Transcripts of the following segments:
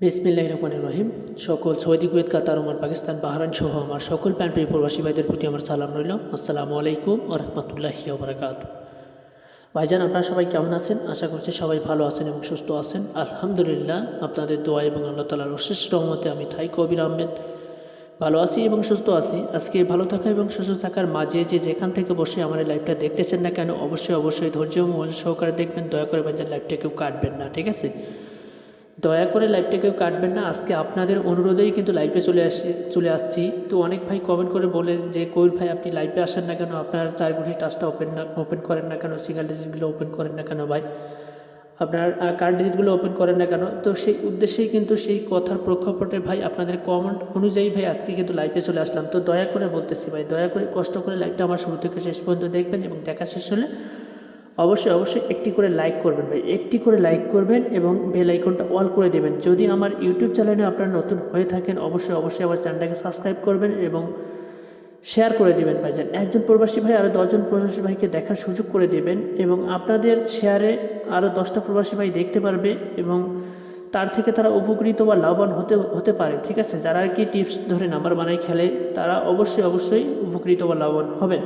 বিসমিল্লাহির রহমানির রহিম। সকল সৌদি, কুয়েত, কাতার, ওমান, পাকিস্তান, বাহরাইন সহ আমার সকল প্রাণপ্রিয় প্রবাসী ভাইদের প্রতি আমার সালাম রইল। আসসালামু আলাইকুম ওয়া রাহমাতুল্লাহি ওয়া বারাকাতুহু। ভাইজান, আপনারা সবাই কেমন আছেন? আশা করছি সবাই ভালো আছেন এবং সুস্থ আছেন। আলহামদুলিল্লাহ, আপনাদের দোয়া এবং আল্লাহ তাআলার অশেষ রহমতে আমি থাই কবির আহমেদ ভালো আছি এবং সুস্থ আছি। আজকে ভালো থাকা এবং সুস্থ থাকার মাঝে যে যেখান থেকে বসে আমার এই লাইভটা দেখতেছেন না কেন, অবশ্যই ধৈর্য এবং মনোযোগ সহকারে দেখবেন। দয়া করে ভাইজান লাইভটা কেউ কাটবেন না, ঠিক আছে? দয়া করে লাইভটা কেউ কাটবেন না। আজকে আপনাদের অনুরোধেই কিন্তু লাইভে চলে আসছি। তো অনেক ভাই কমেন্ট করে বলেন যে কবির ভাই, আপনি লাইভে আসেন না কেন, আপনার 4 গুটি টাচটা ওপেন করেন না কেন, সিঙ্গেল ডিজিটগুলো ওপেন করেন না কেন ভাই, আপনার কার্ড ডিজিটগুলো ওপেন করেন না কেন? তো সেই উদ্দেশ্যেই কিন্তু সেই কথার প্রেক্ষাপটে ভাই আপনাদের কমেন্ট অনুযায়ী ভাই আজকে কিন্তু লাইভে চলে আসলাম। তো দয়া করে বলতেছি ভাই, দয়া করে কষ্ট করে লাইভটা আমার শুরু থেকে শেষ পর্যন্ত দেখবেন এবং দেখা শেষ হলে অবশ্যই একটি করে লাইক করবেন ভাই, একটি করে লাইক করবেন এবং বেল আইকনটা অল করে দেবেন। যদি আমার ইউটিউব চ্যানেলে আপনারা নতুন হয়ে থাকেন, অবশ্যই আমার চ্যানেলটাকে সাবস্ক্রাইব করবেন এবং শেয়ার করে দেবেন ভাইজান। একজন প্রবাসী ভাই আরও 10জন প্রবাসী ভাইকে দেখার সুযোগ করে দেবেন এবং আপনাদের শেয়ারে আরও 10টা প্রবাসী ভাই দেখতে পারবে এবং তার থেকে তারা উপকৃত বা লাভবান হতে পারে, ঠিক আছে? যারা আর কি টিপস ধরে নাম্বার বানাই খেলে, তারা অবশ্যই উপকৃত বা লাভবান হবেন।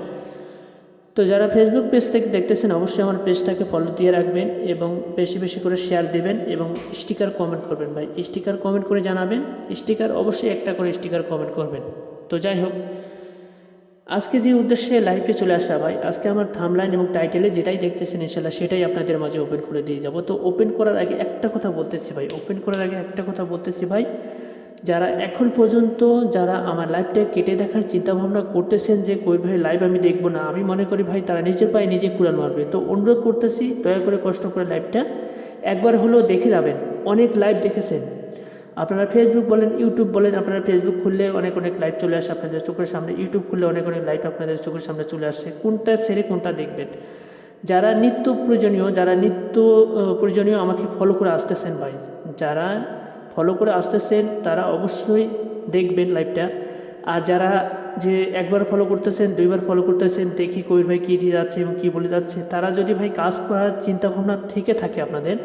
তো যারা ফেসবুক পেজ থেকে দেখতেছেন, অবশ্যই আমার পেজটাকে ফলো দিয়ে রাখবেন এবং বেশি করে শেয়ার দেবেন এবং স্টিকার কমেন্ট করবেন ভাই। স্টিকার কমেন্ট করে জানাবেন, অবশ্যই একটা করে স্টিকার কমেন্ট করবেন। তো যাই হোক, আজকে যে উদ্দেশ্যে লাইভে চলে আসা ভাই, আজকে আমার থাম্বনেইল এবং টাইটেলে যেটাই দেখতেছেন ইনশাআল্লাহ সেটাই আপনাদের মাঝে ওপেন করে দিয়ে যাব। তো ওপেন করার আগে একটা কথা বলতেছি ভাই, যারা এখন পর্যন্ত যারা আমার লাইভটা কেটে দেখার চিন্তাভাবনা করতেছেন যে কই ভাই লাইভ আমি দেখবো না, আমি মনে করি ভাই তারা নিজের পায়ে নিজে কুড়াল মারবে। তো অনুরোধ করতেছি, দয়া করে কষ্ট করে লাইভটা একবার হলেও দেখে যাবেন। অনেক লাইভ দেখেছেন আপনারা, ফেসবুক বলেন, ইউটিউব বলেন, আপনারা ফেসবুক খুললে অনেক লাইভ চলে আসে আপনাদের চোখের সামনে, ইউটিউব খুললে অনেক লাইভ আপনাদের চোখের সামনে চলে আসে। কোনটা ছেড়ে কোনটা দেখবেন? যারা নিত্য প্রয়োজনীয় আমাকে ফলো করে আসতেছেন ভাই, যারা ফলো করে আসতেছেন তারা অবশ্যই দেখবেন লাইভটা। আর যারা যে একবার ফলো করতেছেন, 2বার ফলো করতেছেন, দেখি কবির ভাই কী দিয়ে যাচ্ছে এবং কী বলে যাচ্ছে, তারা যদি ভাই কাজ করার চিন্তাভাবনা থেকে থাকে আপনাদের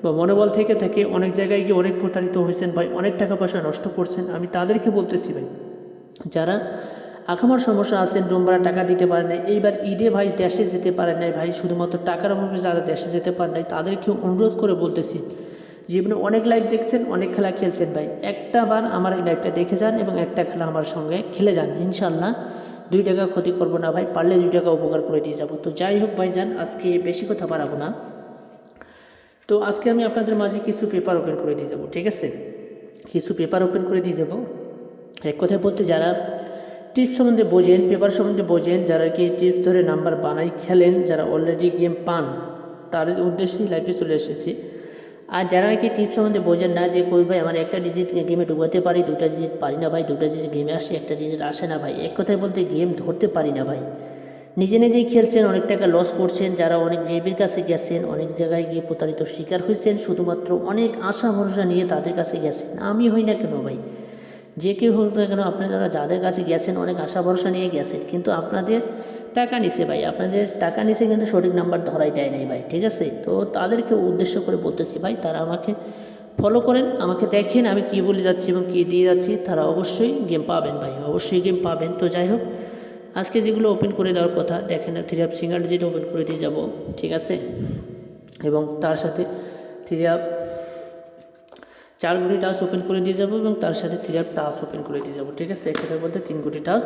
বা মনোবল থেকে থাকে, অনেক জায়গায় গিয়ে অনেক প্রতারিত হয়েছেন ভাই, অনেক টাকা পয়সা নষ্ট করছেন। আমি তাদেরকে বলতেছি ভাই, যারা আখামার সমস্যা আছেন, রুম ভাড়া টাকা দিতে পারেন নাই, এইবার ঈদে ভাই দেশে যেতে পারেন নাই ভাই, শুধুমাত্র টাকার অভাবে যারা দেশে যেতে পারেন নাই, তাদেরকে অনুরোধ করে বলতেছি, জীবনে অনেক লাইভ দেখছেন, অনেক খেলা খেলছেন ভাই, একটা বার আমার এই লাইভটা দেখে যান এবং একটা খেলা আমার সঙ্গে খেলে যান। ইনশাল্লাহ 2 টাকা ক্ষতি করবো না ভাই, পারলে 2 টাকা উপকার করে দিয়ে যাব। তো যাই হোক ভাই যান, আজকে বেশি কথা বাড়াবো না। তো আজকে আমি আপনাদের মাঝে কিছু পেপার ওপেন করে দিয়ে যাব, ঠিক আছে? কিছু পেপার ওপেন করে দিয়ে যাব। এক কথায় বলতে, যারা টিপস সম্বন্ধে বোঝেন, পেপার সম্বন্ধে বোঝেন, যারা কি টিপস ধরে নাম্বার বানাই খেলেন, যারা অলরেডি গেম পান, তাদের উদ্দেশ্যেই লাইভে চলে এসেছি। আর যারা কি টিপস সম্বন্ধে বোঝেন না, যে কই ভাই আমার একটা ডিজিট গেমে ঢুকাতে পারি, 2টা ডিজিট পারি না ভাই, 2টা ডিজিট গেমে আসে, একটা ডিজিট আসে না ভাই, এক কথায় বলতে গেম ধরতে পারি না ভাই, নিজেই খেলছেন, অনেক টাকা লস করছেন, যারা অনেক জেবির কাছে গেছেন, অনেক জায়গায় গিয়ে প্রতারিত শিকার হয়েছেন, শুধুমাত্র অনেক আশা ভরসা নিয়ে তাদের কাছে গেছেন। আমি হই না কেন ভাই, যে কেউ হোক না কেন, আপনারা যাদের কাছে গেছেন অনেক আশা ভরসা নিয়ে গেছেন, কিন্তু আপনাদের টাকা নিছে ভাই, আপনাদের টাকা নিছে কিন্তু সঠিক নাম্বার ধরাই দেয় নাই ভাই, ঠিক আছে? তো তাদেরকে উদ্দেশ্য করে বলতেছি ভাই, তারা আমাকে ফলো করেন, আমাকে দেখেন আমি কী বলে যাচ্ছি এবং কী দিয়ে যাচ্ছি, তারা অবশ্যই গেম পাবেন ভাই, অবশ্যই গেম পাবেন। তো যাই হোক, আজকে যেগুলো ওপেন করে দেওয়ার কথা, দেখেন 3 সিঙ্গার ডিজিট ওপেন করে দিয়ে যাব, ঠিক আছে? এবং তার সাথে 4 গুটি টাচ ওপেন করে দিয়ে যাব এবং তার সাথে 3 টাচ ওপেন করে দিয়ে যাব, ঠিক আছে? একসাথে বলতে 3 গুটি টাচ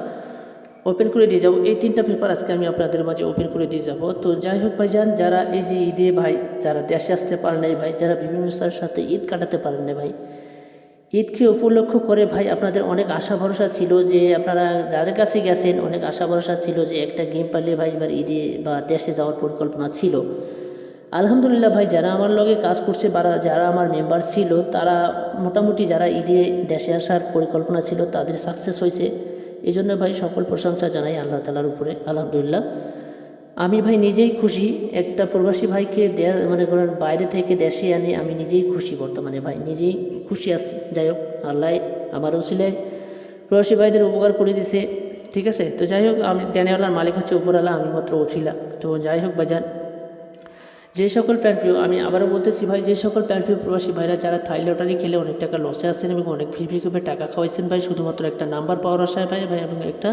ওপেন করে দিয়ে যাব। এই 3টা পেপার আজকে আমি আপনাদের মাঝে ওপেন করে দিয়ে যাব। তো যাই হোক ভাইজান, যারা এই যে ঈদে ভাই, যারা দেশে আসতে পারেন নাই ভাই, যারা বিভিন্ন সাথে ঈদ কাটাতে পারেন না ভাই, ঈদকে উপলক্ষ করে ভাই আপনাদের অনেক আশা ভরসা ছিল, যে আপনারা যাদের কাছে গেছেন অনেক আশা ভরসা ছিল যে একটা গেম পারলে ভাই এবার ঈদে বা দেশে যাওয়ার পরিকল্পনা ছিল। আলহামদুলিল্লাহ ভাই, যারা আমার লগে কাজ করছে বা যারা আমার মেম্বার ছিল, তারা মোটামুটি যারা ঈদে দেশে আসার পরিকল্পনা ছিল তাদের সাকসেস হয়েছে। এই জন্য ভাই সকল প্রশংসা জানাই আল্লাহ তাআলার উপরে, আলহামদুলিল্লাহ। আমি ভাই নিজেই খুশি, একটা প্রবাসী ভাইকে মনে করেন বাইরে থেকে দেশে আনি, আমি নিজেই খুশি, বর্তমানে ভাই নিজেই খুশি আছি। যাই হোক, আল্লাহ আমার ওসিলায় প্রবাসী ভাইদের উপকার করে দিছে, ঠিক আছে? তো যাই হোক, আমি দেনেওয়ালার মালিক হচ্ছে উপরওয়ালা, আমি মাত্র ওসিলা। তো যাই হোক ভাইজান, যে সকল প্যান্টপ্রিয়, আমি আবারও বলতেছি ভাই, যে সকল প্যান্টপ্রিয় প্রবাসী ভাইরা যারা থাই লটারি খেলে অনেক টাকা লসে আছেন এবং অনেক ভিভিকে টাকা খাওয়াইছেন ভাই, শুধুমাত্র একটা নাম্বার পাওয়ার আশায় ভাই এবং একটা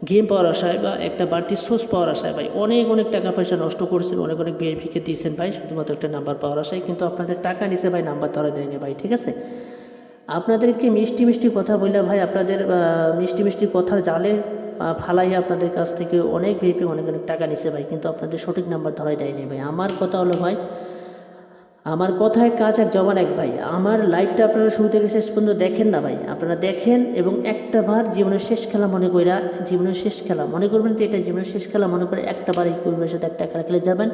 গেম পাওয়ার আশায় বা একটা বাড়তি সোর্স পাওয়ার আশায় ভাই অনেক টাকা পয়সা নষ্ট করছেন, অনেক ভিআইপিকে দিয়েছেন ভাই শুধুমাত্র একটা নাম্বার পাওয়ার আশায়, কিন্তু আপনাদের টাকা নিছে ভাই, নাম্বার ধরা দেয়নি ভাই। ঠিক আছে, আপনাদেরকে মিষ্টি কথা বললে ভাই, আপনাদের মিষ্টি কথার জালে ফালাইয়া আপনাদের কাছ থেকে অনেক ভিআইপি অনেক টাকা নিছে ভাই, কিন্তু আপনাদের সঠিক নাম্বার ধরাই দেয়নি ভাই। আমার কথা হলো ভাই, আমার কথায় কাজ এক জবান এক ভাই। আমার লাইভটা আপনারা শুরু থেকে শেষ পর্যন্ত দেখেন না ভাই, আপনারা দেখেন এবং একটা বার জীবনের শেষ খেলা মনে কইরা, জীবনের শেষ খেলা মনে করবেন যে এটা জীবনের শেষ খেলা মনে করে একটা বার এই পরিবারের সাথে একটা খেলা খেলে যাবেন,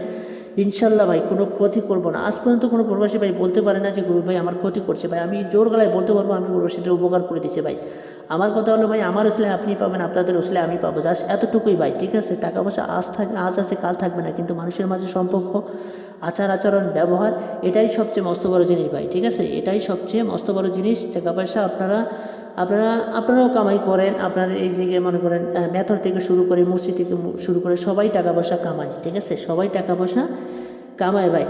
ইনশাল্লাহ ভাই কোনো ক্ষতি করবো না। আজ পর্যন্ত কোনো প্রবাসী ভাই বলতে পারে না যে গরিব ভাই আমার ক্ষতি করছে ভাই। আমি জোর গলায় বলতে পারবো আমি প্রবাসীদের উপকার করে দিচ্ছি ভাই। আমার কথা হলো ভাই, আমার ওসলে আপনি পাবেন, আপনাদের ওসলে আমি পাবো, জাস্ট এতটুকুই ভাই। ঠিক আছে, টাকা পয়সা আজ আছে কাল থাকবে না, কিন্তু মানুষের মাঝে সম্পর্ক, আচরণ, ব্যবহার, এটাই সবচেয়ে মস্ত বড় জিনিস ভাই। ঠিক আছে, এটাই সবচেয়ে মস্ত বড় জিনিস। টাকা পয়সা আপনারাও কামাই করেন, আপনাদের এই দিকে মনে করেন মেথর থেকে শুরু করে মসজিদ থেকে শুরু করে সবাই টাকা পয়সা কামায়। ঠিক আছে, সবাই টাকা পয়সা কামায় ভাই,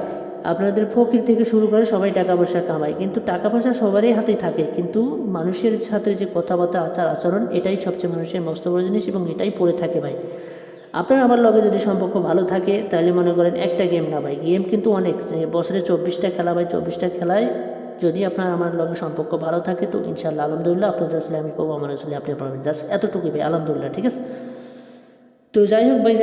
আপনাদের ফকির থেকে শুরু করে সবাই টাকা পয়সা কামায়, কিন্তু টাকা পয়সা সবারই হাতেই থাকে, কিন্তু মানুষের সাথে যে কথাবার্তা, আচরণ, এটাই সবচেয়ে মানুষের মস্ত বড় জিনিস এবং এটাই পড়ে থাকে ভাই। আপনার আমার লগে যদি সম্পর্ক ভালো থাকে তাহলে মনে করেন একটা গেম না ভাই, গেম কিন্তু অনেক, বছরে 24টা খেলা ভাই, 24টা খেলায় যদি আপনার আমার লগে সম্পর্ক ভালো থাকে তো ইনশাল্লাহ আলহামদুলিল্লাহ আপনাদের আসলে আমি পাবো, আমার আসলে আপনি পাবেন, জাস্ট এতটুকুই ভাই, আলহামদুলিল্লাহ। ঠিক আছে, তো যাই হোক ভাই,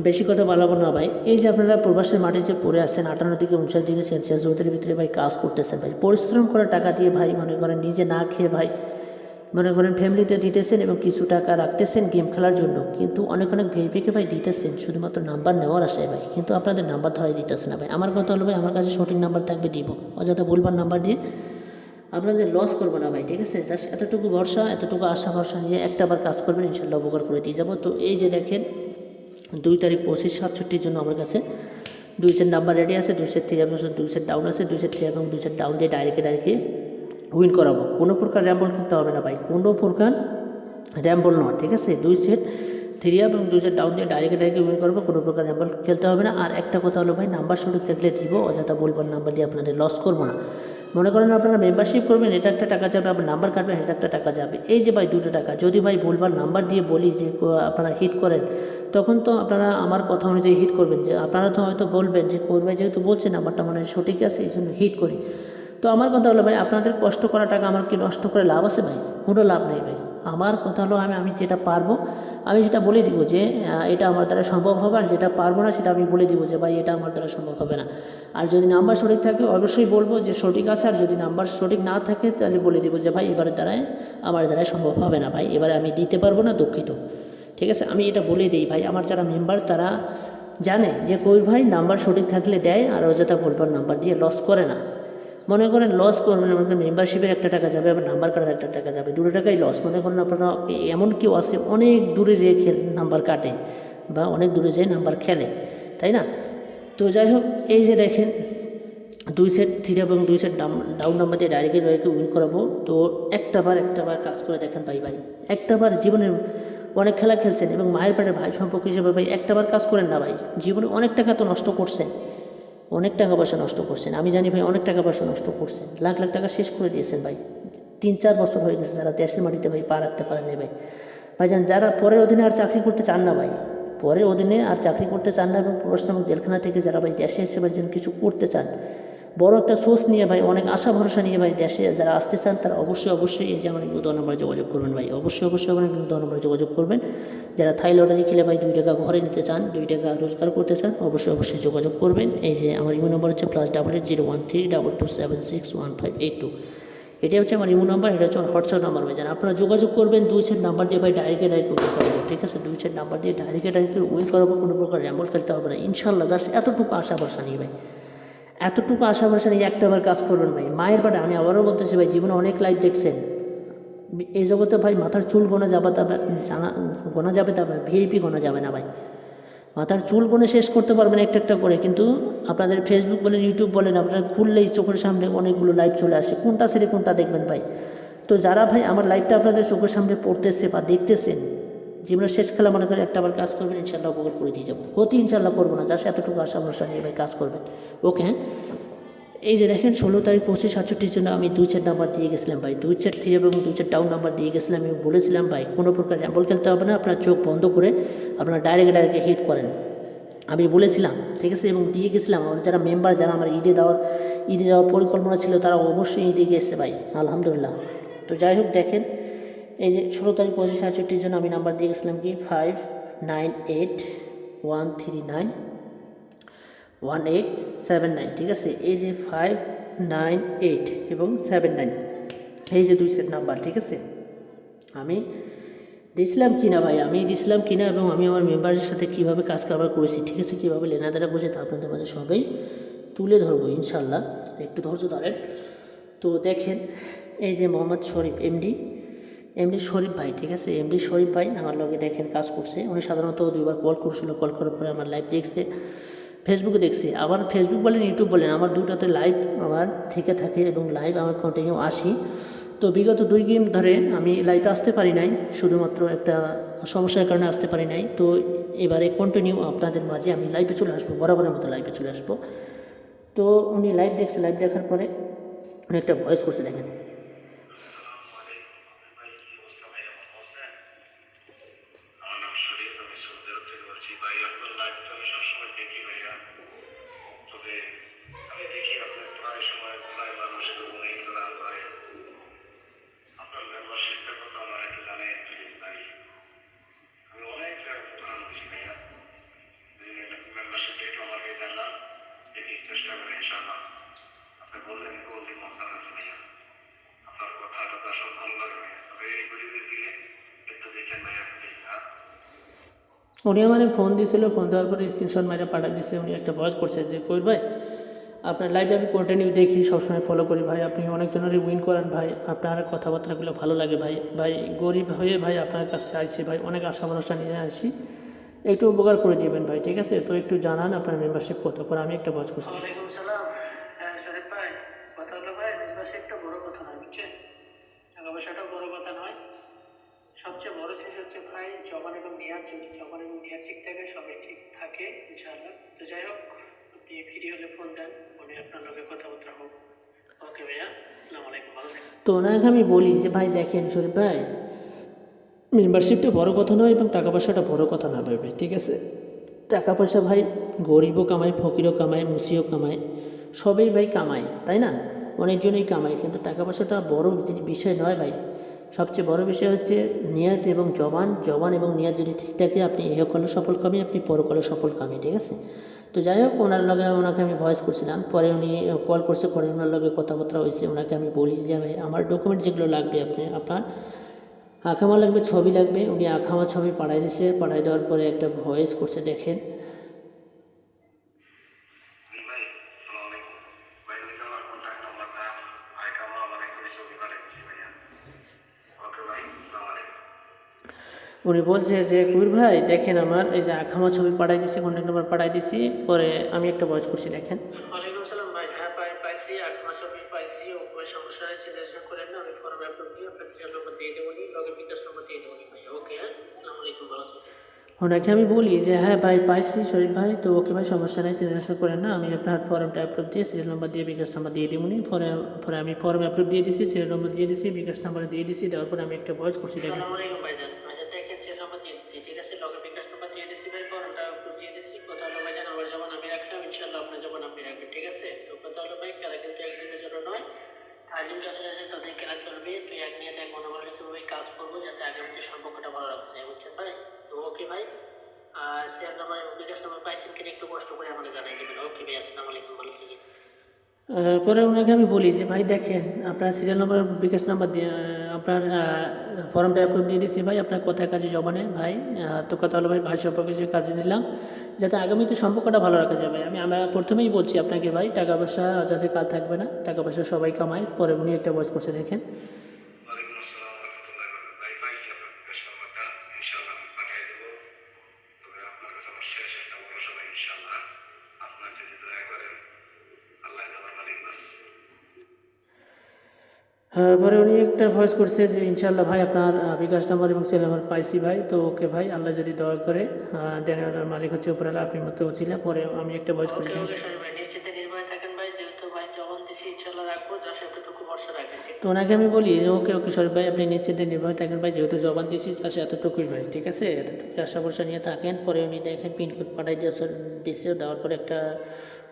বেশি কথা বলাবো না ভাই। এই যে আপনারা প্রবাসের মাঠে যে পড়ে আসছেন 58 থেকে 59 ডিগ্রি সেলসিয়াস রোদের ভিতরে ভাই কাজ করতেছেন ভাই, পরিশ্রম করে টাকা দিয়ে ভাই, মনে করেন নিজে না খেয়ে ভাই, মনে করেন ফ্যামিলিতে দিতেছেন এবং কিছু টাকা রাখতেছেন গেম খেলার জন্য, কিন্তু অনেক ভিআইপিকে ভাই দিতেছেন শুধুমাত্র নাম্বার নেওয়ার আশায় ভাই, কিন্তু আপনাদের নাম্বার ধরাই দিতেছে না ভাই। আমার কথা হলো ভাই, আমার কাছে সঠিক নাম্বার থাকবে দিব, অযথা ভুলবার নাম্বার দিয়ে আপনাদের লস করবো না ভাই। ঠিক আছে, জাস্ট এতটুকু ভরসা, এতটুকু আশা ভরসা নিয়ে একটাবার কাজ করবেন, ইনশাল্লাহ উপকার করে দিয়ে যাবো। তো এই যে দেখেন 2 তারিখ 25/67 জন্য আমার কাছে 2 সেট নাম্বার রেডি আছে, 2 সেট 3 এবং 2 সেট ডাউন আছে, 2 সেট 3 এবং 2 সেট ডাউন দিয়ে ডাইরেক্টে উইন করাবো। কোনো প্রকার র্যাম্বল খেলতে হবে না ভাই, কোনো প্রকার র্যাম্বল নয়। ঠিক আছে, 2 সেট 3 এবং 2 সেট ডাউন দিয়ে ডাইরেক্টে উইন করবো, কোনো প্রকার র্যাম্বল খেলতে হবে না। আর একটা কথা হলো ভাই, নাম্বার সঠিক থাকলে দিব, অযথা বলবার নাম্বার দিয়ে আপনাদের লস করবো না। মনে করেন আপনারা মেম্বারশিপ করবেন, এটা একটা টাকা যাবে, আপনার নাম্বার কাটবেন, এটা একটা টাকা যাবে, এই যে ভাই 2টা টাকা। যদি ভাই ভুলবার নাম্বার দিয়ে বলি যে আপনারা হিট করেন, তখন তো আপনারা আমার কথা অনুযায়ী হিট করবেন, যে আপনারা তো হয়তো বলবেন যে কোন ভাই যেহেতু বলছে নাম্বারটা মনে হয় সঠিক আছে এই জন্য হিট করি। তো আমার কথা হলো ভাই, আপনাদের কষ্ট করা টাকা আমার কি নষ্ট করে লাভ আছে ভাই? কোনো লাভ নেই ভাই। আমার কথা হলো আমি যেটা পারবো আমি সেটা বলে দিব যে এটা আমার দ্বারা সম্ভব হবে, আর যেটা পারবো না সেটা আমি বলে দিব যে ভাই এটা আমার দ্বারা সম্ভব হবে না। আর যদি নাম্বার সঠিক থাকে অবশ্যই বলবো যে সঠিক আছে, আর যদি নাম্বার সঠিক না থাকে তাহলে বলে দিব যে ভাই এবারের দ্বারায় আমার দ্বারায় সম্ভব হবে না ভাই, এবারে আমি দিতে পারবো না, দুঃখিত। ঠিক আছে, আমি এটা বলে দিই ভাই, আমার যারা মেম্বার তারা জানে যে কই ভাই নাম্বার সঠিক থাকলে দেয়, আর অযথা বলবার নাম্বার দিয়ে লস করে না। মনে করেন লস করবেন, মনে করেন মেম্বারশিপের একটা টাকা যাবে, আবার নাম্বার কাটার একটা টাকা যাবে, 2 টাকাই লস। মনে করেন আপনারা এমন কেউ আছে অনেক দূরে যেয়ে নাম্বার কাটে বা অনেক দূরে যেয়ে নাম্বার খেলে, তাই না? তো যাই হোক, এই যে দেখেন 2 সেট 3 এবং 2 সেট ডাউন নাম্বার দিয়ে ডাইরেক্টে উইন করাবো। তো একটাবার কাজ করে দেখেন ভাই, একটাবার জীবনে অনেক খেলা খেলছেন এবং মায়ের পেটে ভাই সম্পর্ক হিসেবে ভাই একটাবার কাজ করেন না ভাই, জীবনে অনেক টাকা তো নষ্ট করছেন, অনেক টাকা পয়সা নষ্ট করছেন, আমি জানি ভাই অনেক টাকা পয়সা নষ্ট করছেন, লাখ টাকা শেষ করে দিয়েছেন ভাই। 3-4 বছর হয়ে গেছে যারা দেশের মাটিতে ভাই পা রাখতে পারেনি ভাই। ভাইজান যারা পরের অধীনে আর চাকরি করতে চান না ভাই, পরের অধীনে আর চাকরি করতে চান না এবং প্রবাস নামক জেলখানা থেকে যারা ভাই দেশে এসে ভাই যেন কিছু করতে চান, বড় একটা সোর্স নিয়ে ভাই, অনেক আশা ভরসা নিয়ে ভাই দেশে যারা আসতে চান, তারা অবশ্যই এই যে আমার ইমো নম্বরে যোগাযোগ করবেন ভাই, অবশ্যই আমার ইমো নম্বরে যোগাযোগ করবেন। যারা থাই লটারি খেলে ভাই 2 টাকা ঘরে নিতে চান, 2 টাকা রোজগার করতে চান, অবশ্যই যোগাযোগ করবেন। এই যে আমার ইমো নম্বর হচ্ছে +88 013 2276 1582, এটাই হচ্ছে আমার ইমো নাম্বার, এটা হচ্ছে আমার হোয়াটসঅ্যাপ নাম্বার ভাই। জান আপনারা যোগাযোগ করবেন 2 সেট নাম্বার দিয়ে ভাই ডাইরেক্টে উইন করাবো। ঠিক আছে, 2 সেট নাম্বার দিয়ে ডাইরেক্টে উইন করাবো, কোনো প্রকার র্যাম্বল খেলতে হবে না ইনশাল্লাহ। জাস্ট এতটুকু আশা ভরসা নিয়ে ভাই, এতটুকু আশা ভরসা নিয়ে একটাবার কাজ করবেন ভাই। মায়ের পাটে আমি আবারও বলতেছি ভাই, জীবনে অনেক লাইভ দেখছেন, এই জগতে ভাই মাথার চুল গোনা যাবে তবে ভিআইপি গোনা যাবে না ভাই। মাথার চুল গুনে শেষ করতে পারবেন একটা করে, কিন্তু আপনাদের ফেসবুক বলেন, ইউটিউব বলেন, আপনারা খুললেই চোখের সামনে অনেকগুলো লাইভ চলে আসে, কোনটা ছেড়ে কোনটা দেখবেন ভাই। তো যারা ভাই আমার লাইভটা আপনাদের চোখের সামনে পড়তেছে বা দেখতেছেন, জীবনের শেষ খেলা মনে করেন একটা বার কাজ করবেন, ইনশাল্লাহ উপকার করে দিয়ে যাবো। ক্ষতি ইনশাল্লাহ করবো না, যার এতটুকু আশা ভরসা নিয়ে ভাই কাজ করবেন। ওকে হ্যাঁ, এই যে দেখেন 16 তারিখ 25/68 জন্য আমি 2 সেট নাম্বার দিয়ে গেছিলাম ভাই, 2 সেট 3 এবং 2 সেট ডাউন নাম্বার দিয়ে গেছিলাম। আমি বলেছিলাম ভাই কোনো প্রকার র্যাম্বল খেলতে হবে না, আপনার চোখ বন্ধ করে আপনারা ডাইরেক্ট হিট করেন, আমি বলেছিলাম ঠিক আছে। এবং দিয়ে গেছিলাম আমার যারা মেম্বার, যারা আমার ঈদে যাওয়ার পরিকল্পনা ছিল, তারা অবশ্যই ঈদে গেছে ভাই, আলহামদুলিল্লাহ। তো যাই হোক দেখেন, এই যে 16 তারিখ 25/68 জন্য আমি নাম্বার দিয়ে গেছিলাম কি 5981391879, ঠিক আছে। এই যে 598 এবং 79, এই যে 2 সেট নাম্বার, ঠিক আছে। আমি দিছিলাম কিনা ভাই, আমি দিছিলাম কিনা এবং আমি আমার মেম্বারের সাথে কীভাবে কাজ কারবার করেছি, ঠিক আছে, কীভাবে লেনাদেনা বসে তা আপনাদের মাঝে সবাই তুলে ধরবো ইনশাল্লাহ, একটু ধৈর্য ধরেন। তো দেখেন এই যে মোহাম্মদ শরীফ এমডি শরীফ ভাই, ঠিক আছে, এমডি শরীফ ভাই আমার লগে দেখেন কাজ করছে। উনি সাধারণত 2বার কল করছিল, কল করার পরে আমার লাইভ দেখছে, ফেসবুকে দেখছি। আবার ফেসবুক বলেন ইউটিউব বলেন আমার দুটাতে লাইভ আমার থেকে থাকে এবং লাইভ আমার কন্টিনিউ আসি। তো বিগত 2 গেম ধরে আমি লাইভে আসতে পারি নাই, শুধুমাত্র একটা সমস্যার কারণে আসতে পারি নাই। তো এবারে কন্টিনিউ আপনাদের মাঝে আমি লাইভে চলে আসবো, বরাবরের মতো লাইভে চলে আসবো। তো উনি লাইভ দেখছে, লাইভ দেখার পরে উনি একটা ভয়েস করছে, দেখেন। চেষ্টা করেন ইনশাআল্লাহ। আপনি বললেন কল দিন আপনার কাছে ভাইয়া, আপনার কথাটা সব ভালো লাগে ভাইয়া, তবে এই গরিবের দিকে একটু দেখেন ভাইয়া প্লিজ। উনি আমার ফোন দিয়েছিল, ফোন দেওয়ার পরে স্ক্রিনশট মাইরে পাঠিয়ে দিচ্ছে। উনি একটা ভয়েস করছে যে কই ভাই আপনার লাইভে আমি কন্টিনিউ দেখি, সবসময় ফলো করি ভাই, আপনি অনেকজনেরই উইন করেন ভাই, আপনার কথাবার্তাগুলো ভালো লাগে ভাই। ভাই গরিব হয়ে ভাই আপনার কাছে আইছি ভাই, অনেক আশা ভরসা নিয়ে আসি, একটু উপকার করে দিবেন ভাই, ঠিক আছে। তো একটু জানান আপনার মেম্বারশিপ কত করে, আমি একটা ভয়েস করছি। ওয়ালাইকুম সালাম। হ্যাঁ শরীফ ভাই, কথা হলো ভাই, মেম্বারশিপটা বড় কথা নয় বুঝছেন, টাকা পয়সাটাও বড় কথা নয়, সবচেয়ে বড় জিনিস হচ্ছে ভাই জবান এবং নিয়াত, যদি জবান এবং নিয়াত ঠিক থাকে সবই ঠিক থাকে ইনশাআল্লাহ। তো যাই হোক, আপনি ফ্রি হলে ফোন দেন, ফোনে আপনার লগে কথাবার্তা হোক। ওকে ভাইয়া, আসসালামু আলাইকুম, ভালো থাকবেন। তো ওনাকে আমি বলি যে ভাই দেখেন শরীফ ভাই, মেম্বারশিপটা বড় কথা নয় এবং টাকা পয়সাটা বড় কথা না ভাই, ঠিক আছে। টাকা পয়সা ভাই গরিবও কামায়, ফকিরও কামায়, মুসিও কামায়, সবেই ভাই কামায়, তাই না, অনেকজনই কামায়, কিন্তু টাকা পয়সাটা বড় বিষয় নয় ভাই। সবচেয়ে বড় বিষয় হচ্ছে নিয়াত এবং জবান এবং নিয়াত যদি ঠিক থাকে, আপনি ইহকালে সফল কামি, আপনি পরকালে সফল কামি, ঠিক আছে। তো যাই হোক, ওনাকে আমি ভয়েস করছিলাম, পরে উনি কল করছে, পরে ওনার লগে কথাবার্তা হয়েছে। ওনাকে আমি বলি যে ভাই আমার ডকুমেন্ট যেগুলো লাগবে, আপনার আঁকামা লাগবে, ছবি লাগবে। উনি আঁকামা ছবি পাঠাই দিছে, পাঠাই দেওয়ার পরে একটা ভয়েস করছে, দেখেন। উনি বলছে যে কবির ভাই দেখেন আমার এই যে আঁকামা ছবি পাঠাই দিছি, কন্ট্যাক্ট নাম্বার পাঠাই দিছি, পরে আমি একটা ভয়েস করছি, দেখেন। ওয়ালাইকুম সালাম ভাই, হ্যাঁ পাইছি, আঁকামা ছবি পাইছি, কোনো সমস্যা হয়েছে টেনশন করেন না, আমি ফর্মে আপলোড দিয়ে আপনার সিরিয়াল নম্বর দিয়ে দেবো, লগে বিকাশ নম্বর দিয়ে দেবো ভাই। ওকে হ্যাঁ, আসসালামু আলাইকুম, ভালো থাকবেন। ওনাকে আমি বলি যে হ্যাঁ ভাই পাইছি শরীফ ভাই, তো ওকে ভাই সমস্যা নেই, টেনশন করেন না, আমি আপনার ফর্মটা আপলোড দিয়ে সিরিয়াল নম্বর দিয়ে বিকাশ নাম্বার দিয়ে দেবো। পরে আমি ফর্মে আপলোড দিয়ে দিছি, সিরিয়াল নম্বর দিয়ে দিছি, বিকাশ নাম্বার দিয়ে দিছি, দেওয়ার পরে আমি একটা ভয়েস করছি, দেখেন। আসসালামু আলাইকুম ভাইজান, দেখেন সিরিয়াল নম্বর দিয়ে দিচ্ছি, ঠিক আছে, লগে বিকাশ নাম্বার দিয়ে দিছি ভাই, ফর্মটা আপলোড দিয়ে দিছি। কথা হলো ভাইজান আমার জবান আমি রাখলাম, ইনশাআল্লাহ আপনার জবান আপনি রাখবেন, ঠিক আছে। তো কথা হলো ভাই খেলা কিন্তু একদিনের জন্য নয়, তালিম যত যাচ্ছে ততই খেলা চলবে। তুই এক নিয়ে এক মনোবল রেখে ভাই কাজ করবো, যাতে আগামীতে সম্পর্কটা ভালো রাখা যায়, বুঝছেন ভাই। তো ওকে ভাই, সিরিয়াল নাম্বার বিকাশ নাম্বার পাইছেন কিনা একটু কষ্ট করে আমাকে জানাই দেবেন। ওকে ভাই, আসসালামু আলাইকুম, ভালো থাকবেন। পরে ওনাকে আমি বলি যে ভাই দেখেন আপনার সিরিয়াল নাম্বার বিকাশ নাম্বার দিয়ে আপনার ফর্মটা অ্যাপ্রুভ দিয়ে দিচ্ছি ভাই, আপনার কথায় কাজে জবানে ভাই। তো কথা হলো ভাই, ভাই সম্পর্কে যে কাজে নিলাম, যাতে আগামীতে সম্পর্কটা ভালো রাখা যায় ভাই। আমি প্রথমেই বলছি আপনাকে ভাই, টাকা পয়সা আজাসে কাল থাকবে না, টাকা পয়সা সবাই কামায়। পরে উনি একটা ভয়েস করছে, দেখেন। পরে উনি একটা ভয়েস করছে যে ইনশাল্লাহ ভাই আপনার বিকাশ নাম্বার এবং সেল নাম্বার পাইছি ভাই, তো ওকে ভাই আল্লাহ যদি দয়া করে দেন মালিক হচ্ছে উপরালা, আপনি মতো ছিল। পরে আমি একটা ভয়েস করছি। ওকে শরীফ ভাই নিশ্চিন্তে নির্ভয় থাকেন ভাই, যেহেতু ভাই জবান দিছি ইনশাল্লাহ রাখবো, যার এতটুকু ভরসা রাখেন। তো ওনাকে আমি বলি যে ওকে ওকে শরীফ ভাই আপনি নিশ্চিন্তে নির্ভয় থাকেন ভাই, যেহেতু জবান দিছি চাষে এতটুকুই ভাই, ঠিক আছে, এতটুকু আশা ভরসা নিয়ে থাকেন। পরে উনি দেখেন পিনকোড পাঠাই দিয়েছে, দেওয়ার পরে একটা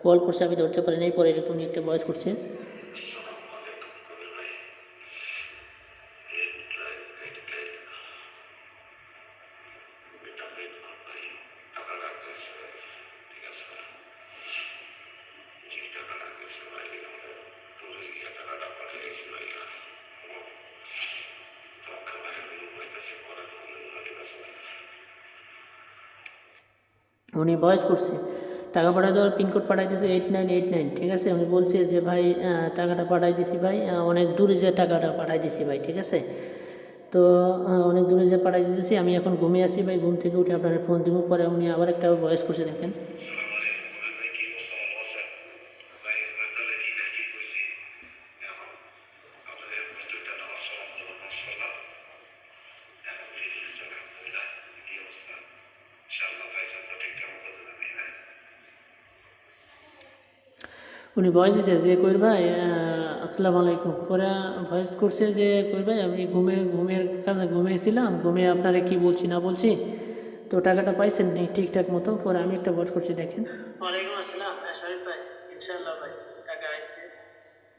কল করছে, আমি ধরতে পারি নাই। পরে উনি একটা ভয়েস করছে। আসসালামু আলাইকুম কবির ভাই। এটা পেড কর ভাই, টাকাটা গেছে, ঠিক আছে? যে টাকাটা গেছে ভাই, আমরা দূরে গিয়ে টাকাটা পাঠিয়েছি ভাইয়া। তোমাকে ভাই আমি ঘুমাইতেছি, পরে ঠিক আছে? উনি ভয়েস করছে টাকা পাঠাই দেওয়ার পিনকোড পাঠাই দিয়েছে 8989, ঠিক আছে। উনি বলছে যে ভাই টাকাটা পাঠাই দিছি ভাই, অনেক দূরে যে টাকাটা পাঠাই দিছি ভাই, ঠিক আছে। তো অনেক দূরে যে পাঠাই দিয়েছি, আমি এখন ঘুমিয়ে আসি ভাই, ঘুম থেকে উঠে আপনার ফোন দিব। পরে উনি আবার একটা ভয়েস করছে দেখেন। আসসালামু আলাইকুম কবির ভাই, কি অবস্থা, ভালো আছেন? ভাই বেতালে কি না কি কইছি, এখন আমাদের দুইটা নামাজ পড়লাম, নামাজ পড়লাম, এখন ফিরে গেছে আলহামদুলিল্লাহ। কি অবস্থা? ইনশাআল্লাহ পাইছেন তো ঠিকঠাক মতো তো জানি না। উনি ভয়েস দিছে যে কইর ভাই আসসালামু আলাইকুম। পরে ভয়েস করছে যে কইর ভাই আমি ঘুমের কাছে ঘুমিয়েছিলাম, ঘুমিয়ে আপনারা কি বলছি না বলছি, তো টাকাটা পাইছেন নি ঠিকঠাক মতো। পরে আমি একটা ভয়েস করছি দেখেন। ওয়ালাইকুম আসসালাম। হ্যাঁ শরীফ ভাই, ইনশাল্লাহ ভাই টাকা আসছে।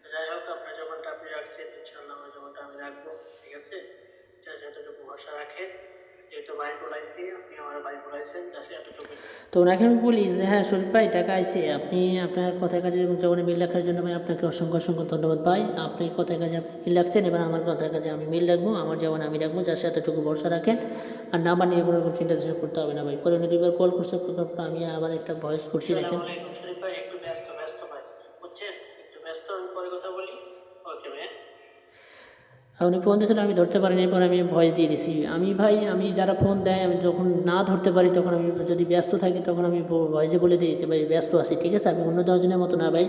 তো যাই হোক, আপনার জবানটা আপনি রাখছেন, ইনশাল্লাহ আমার জবানটা আমি রাখবো, ঠিক আছে? যতটুকু ভরসা রাখেন, যেহেতু বাড়ি বলাইছি, আপনি আমার বাড়ি বলাইছেন, যাতে এতটুকু। তো ওনাকে আমি বলি যে হ্যাঁ শরীফ ভাই টাকা আইছে, আপনি আপনার কথায় কাজে এবং জবানে মিল রাখার জন্য ভাই আপনাকে অসংখ্য অসংখ্য ধন্যবাদ ভাই। আপনি কথায় কাজে আপনি মিল রাখছেন, এবার আমার কথায় কাজে আমি মিল রাখবো, আমার জবান আমি রাখবো, যার সাথে এতটুকু ভরসা রাখেন। আর নাম্বার নিয়ে কোনো রকম চিন্তা করতে হবে না ভাই। পরে উনি দুইবার কল করছে, আমি আবার একটা ভয়েস করছি দেখেন। আসসালামু আলাইকুম শরীফ ভাই, একটু ব্যস্ত ভাই, বুঝছেন? একটু ব্যস্ত, আমি পরে কথা বলি। ওকে ভাই। আর উনি ফোন দিয়েছিল, আমি ধরতে পারিনি, পরে আমি ভয়েস দিয়ে দিছি। আমি যারা ফোন দেয়, আমি যখন না ধরতে পারি তখন আমি যদি ব্যস্ত থাকি তখন আমি ভয়েসে বলে দিই যে ভাই ব্যস্ত আছি, ঠিক আছে। আমি অন্য দশজনের মতো না ভাই,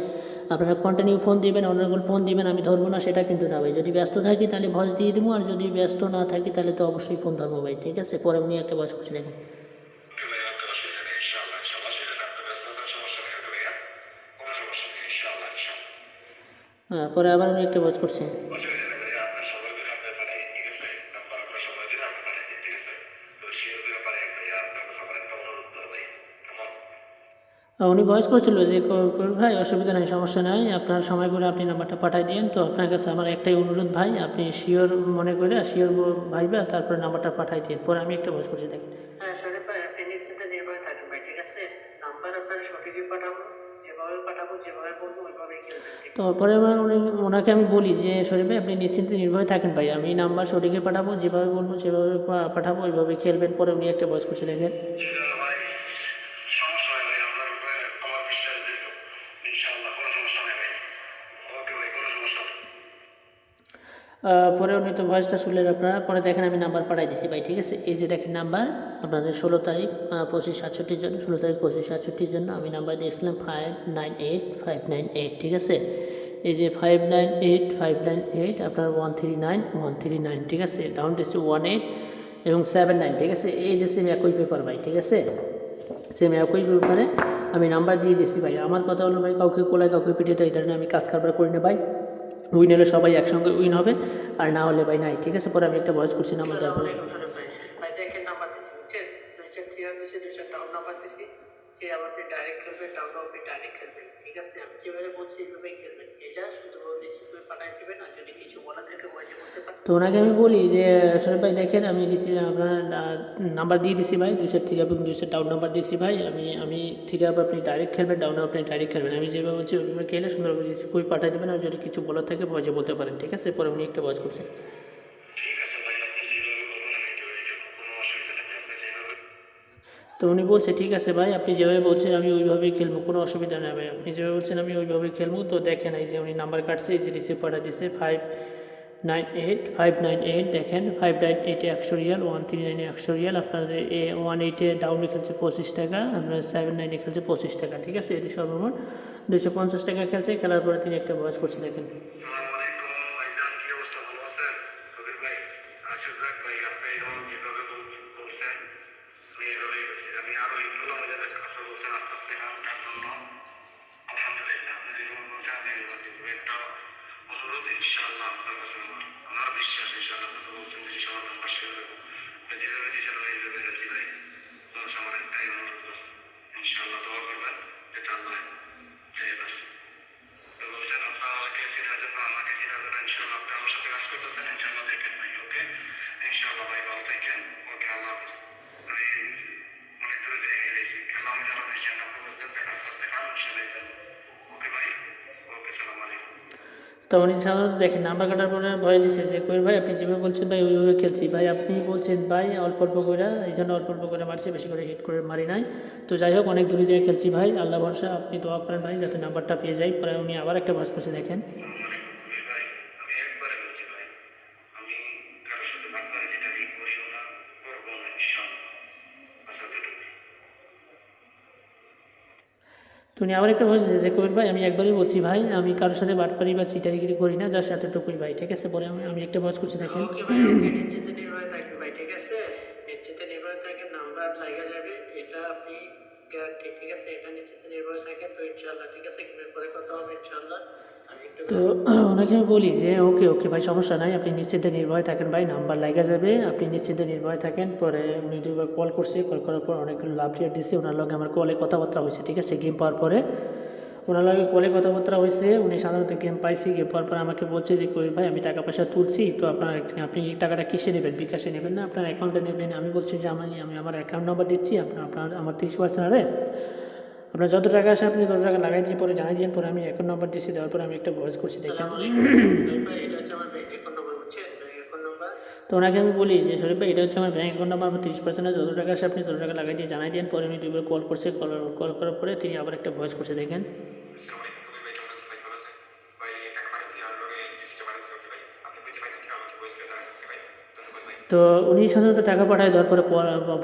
আপনারা কন্টিনিউ ফোন দিবেন, অন্যগুলো ফোন দিবেন, আমি ধরবো না সেটা কিন্তু না ভাই। যদি ব্যস্ত থাকি তাহলে ভয়েস দিয়ে দেবো, আর যদি ব্যস্ত না থাকি তাহলে তো অবশ্যই ফোন ধরবো ভাই, ঠিক আছে। পরে উনি একটা ভয়েস করছে দেখেন। ওকে ভাই, আর কোনো অসুবিধা নেই, ইনশাআল্লাহ ইনশাআল্লাহ। সেটা আপনি ব্যস্ত থাকার সমস্যা নেই ওকে ভাইয়া, কোনো সমস্যা নেই, ইনশাআল্লাহ ইনশাআল্লাহ। পরে আবার উনি একটা ভয়েস করছে। অসুবিধা নেই ভাইয়া, আপনার সময় করে আপনি পাঠাই, ঠিক আছে? নাম্বার আপনার সময় করে আপনি পাঠাই দিন, ঠিক আছে? তো শেয়ার করে পাঠাই ভাইয়া, আপনার কাছে আমার একটা অনুরোধ করে ভাই, কেমন? উনি ভয়েস করছিল যে ভাই অসুবিধা নেই, সমস্যা নাই, আপনার সময় করে আপনি নাম্বারটা পাঠিয়ে দিন। তো আপনার কাছে আমার একটাই অনুরোধ ভাই, আপনি শিওর মনে করে শিওর ভাইবা তারপরে নাম্বারটা পাঠিয়ে দিন। পরে আমি একটা ভয়েস করছি দেখেন। হ্যাঁ শরীফ ভাই, আপনি নিশ্চিন্তে নির্ভয় থাকেন ভাই, ঠিক আছে? নাম্বার আপনার সঠিকই পাঠাবো, যেভাবে বলবো ওইভাবেই খেলবেন, ঠিক তো পরে ওনাকে আমি বলি যে শরীফ ভাই আপনি নিশ্চিন্তে নির্ভয় থাকেন ভাই, আমি নাম্বার সঠিকই পাঠাবো, যেভাবে বলবো সেভাবে পাঠাবো, ওইভাবে খেলবেন। পরে উনি একটা ভয়েস করছে দেখেন। জি দাদা ভাই, সমস্যা হয় ভাই, আপনার উপরে আমার বিশ্বাস দীর্ঘ, ইনশাআল্লাহ কোনো সমস্যা নেই ভাই। ওকে ভাই, কোনো সমস্যা নেই। পরে উনি তো ভয়েসটা শুনলেন আপনারা। পরে দেখেন আমি নাম্বার পাঠাই দিছি ভাই, ঠিক আছে। এই যে দেখেন নাম্বার আপনাদের 16 তারিখ 2567 জন্য, 16 তারিখ 2567 জন্য আমি নাম্বার দিয়েছিলাম 598598, ঠিক আছে। এই যে 598598 আপনার 139139, ঠিক আছে। ডাউন দিচ্ছি 18 এবং 79, ঠিক আছে। এই যে সেম একই পেপার ভাই, ঠিক আছে, সেম একই পেপারে আমি নাম্বার দিয়ে দিচ্ছি ভাই। আমার কথা হলো ভাই, কাউকে কোলায় কাউকে পিটিয়ে তো এই ধরনের আমি কাজ কারবার করি না ভাই। উইন হলে সবাই একসঙ্গে উইন হবে, আর না হলে ভাই নাই, ঠিক আছে। পরে আমি একটা ভয়েস করছি নাম্বার দেওয়ার পরে। আসসালামু আলাইকুম শরীফ ভাই। ভাই দেখেন নাম্বার দিছি, বুঝছেন? 2-4 দিছি, 2-4 ডাউন নাম্বার দিছি। যে আপনি ডাইরেক্ট খেলবেন, ডাউন আপনি ডাইরেক্ট খেলবেন, ঠিক আছে? আমি যেভাবে বলছি এইভাবেই খেলবেন। এটা শুধু রিসিভ করে পাঠাই দিবেন, আর যদি কিছু বলা থাকে ভয়েসে বলতে পারেন। তো ওনাকে আমি বলি যে শরীফ ভাই দেখেন আমি দিচ্ছি আপনার নাম্বার দিয়ে দিছি ভাই, 2 থ্রি আপ এবং 2 ডাউন নাম্বার দিয়েছি ভাই। আমি থ্রি আপ আপনি ডাইরেক্ট খেলবেন, ডাউন আপনি ডাইরেক্ট খেলবেন, আমি যেভাবে বলছি ওইভাবে খেলে সুন্দরভাবে রিসিভ করে পাঠিয়ে দেবেন, আর যদি কিছু বলার থাকে ভয়েসে বলতে পারেন, ঠিক আছে। পরে উনি একটা ভয়েস করছেন। ঠিক আছে ভাই, আপনি যেভাবে বলবেন আমি ওইভাবে খেলবো, কোনো অসুবিধা নেই, আপনি যেভাবে। তো উনি বলছে ঠিক আছে ভাই, আপনি যেভাবে বলছেন আমি ওইভাবেই খেলবো, কোনো অসুবিধা নেই ভাই, আপনি যেভাবে বলছেন আমি ওইভাবেই খেলবো। তো দেখেন এই যে উনি নাম্বার কাটছে, এই যে রিসিভ পাঠা দিচ্ছে 598 দেখেন 598 100 রিয়াল, 139 100 রিয়াল। আপনাদের 18 ডাউনে খেলছে 25 টাকা, আপনার 79 খেলছে 25 টাকা, ঠিক আছে। এটি সর্বমোট 250 টাকা খেলছে। খেলার পরে তিনি একটা ভয়েস করছে দেখেন। আসসালামু আলাইকুম ভাইজান, কি অবস্থা ভালো আছেন কবির ভাই? আশিস যাক ভাই, আপনি যেমন যেভাবে বলছেন আমি এভাবেই বলছি। আমি আরো একটু আমাদের আপনি বলছেন আস্তে আস্তে খান, তার জন্য আলহামদুলিল্লাহ আপনি যেভাবে বলছেন আমি এভাবে দিব। একটা অনুরোধ ইনশাআল্লাহ আপনার কাছে আমার বিশ্বাস ইনশাআল্লাহ আপনি বলছেন যে ইনশাআল্লাহ নাম্বার শেয়ার করবো। যেভাবে দিয়েছেন আমি এইভাবে গেছি ভাই। বলছে আমার একটাই অনুরোধ আছে, ইনশাআল্লাহ দোয়া করবেন এটা আল্লাহ দেয় বাস। বলছেন আপনার আমাকে চেনার জন্য আমাকে চেনাবেন ইনশাআল্লাহ। আপনি আমার সাথে কাজ করতেছেন ইনশাআল্লাহ, দেখেন ভাই। ওকে ইনশাআল্লাহ ভাই, ভালো থাকেন। ওকে আল্লাহ হাফেজ। আমি অনেক দূরে জায়গায় গেছি, আল্লাহ আমি জানা বেশি আপনি বুঝলেন যে আস্তে আস্তে খান ইনশাআল্লাহ এই জন্য। ওকে ভাই, ওকে সালাম আলাইকুম। তো উনি সাধারণত দেখেন নাম্বার কাটার পরে ভয় দিচ্ছে যে কবির ভাই আপনি যেভাবে বলছেন ভাই ওইভাবে খেলছি ভাই, আপনি বলছেন ভাই অল্প অল্প করে, এই জন্য অল্প অল্প করে মারছি, বেশি করে হিট করে মারি নাই। তো যাই হোক অনেক দূরে যেয়ে খেলছি ভাই, আল্লাহ ভরসা, আপনি দোয়া করেন ভাই যাতে নাম্বারটা পেয়ে যাই। পরে উনি আবার একটা ভাস করছে দেখেন। কবির ভাই আমি একবারে বলছি ভাই, আমি কারোর সাথে বাটপারি যেটা আমি করিও না, করবো না ইনশাআল্লাহ। আচ্ছা এতটুকুই। তো উনি আবার একটা ভয়েস দিয়েছে যে কবির ভাই আমি একবারই বলছি ভাই, আমি কারোর সাথে বাটপারি বা চিটারিগিরি করি না, যা এতটুকুই ভাই, ঠিক আছে। পরে আমি একটা ভয়েস করছি দেখেন। ওকে ভাই, ওকে নিশ্চিন্তে নির্ভয় থাকবেন ভাই, ঠিক আছে? নিশ্চিন্তে নির্ভয় থাকেন, নাম্বার লাগা যাবে, এটা আপনি ঠিক ঠিক আছে, এটা নিশ্চিন্তে নির্ভয় থাকেন। তো ইনশাআল্লাহ ঠিক আছে, পরে কথা হবে ইনশাআল্লাহ। আমি একটু তো ওনাকে আমি বলি যে ওকে ওকে ভাই সমস্যা নাই, আপনি নিশ্চিন্তে নির্ভয় থাকেন ভাই, নাম্বার লাগা যাবে, আপনি নিশ্চিন্তে নির্ভয় থাকেন। পরে উনি দুবার কল করছে, কল করার পর অনেকগুলো লাভ রিয়ার দিচ্ছে, ওনার লগে আমার কলে কথাবার্তা হয়েছে, ঠিক আছে। গেম পাওয়ার পরে ওনার লগে কলে কথাবার্তা হয়েছে, উনি সাধারণত গেম পাইছি, গেম পাওয়ার পর আমাকে বলছে যে কবির ভাই আমি টাকা পয়সা তুলছি, তো আপনি টাকাটা কিসে নেবেন, বিকাশে নেবেন না আপনার অ্যাকাউন্টে নেবেন? আমি বলছি যে আমি আমার অ্যাকাউন্ট নাম্বার দিচ্ছি, আমার 30% আরে আপনার যত টাকা আসে আপনি তত টাকা লাগাই দিয়ে পরে জানাই দিন। পরে আমি অ্যাকাউন্ট নাম্বার দিচ্ছি, দেওয়ার পরে আমি একটা ভয়েস করছি দেখেন। আসসালামু আলাইকুম ভাই, এটা হচ্ছে আমার ব্যাংক অ্যাকাউন্ট নাম্বার, বুঝছেন? Bank account number. তো ওনাকে আমি বলি যে শরীফ ভাই এটা হচ্ছে আমার ব্যাঙ্ক অ্যাকাউন্ট নাম্বার, আমার 30% যত টাকা আসে আপনি তত টাকা লাগাই দিয়ে জানাই দিন। পরে আমি দুবার কল করছি, কল করার পরে তিনি আবার একটা ভয়েস করছে দেখেন। আসসালামু আলাইকুম কবির ভাই, কেমন আছেন ভাই? ভালো আছেন ভাই? টাকা পাঠাইছি আর লগে ডিসিটা পাঠাইছি। ওকে ভাই, আপনি বুঝতে পারছেন কি আমাকে ভয়েস করে জানান। ওকে ভাই, ধন্যবাদ ভাই। তো উনি সাধারণত টাকা পাঠায়, দেওয়ার পরে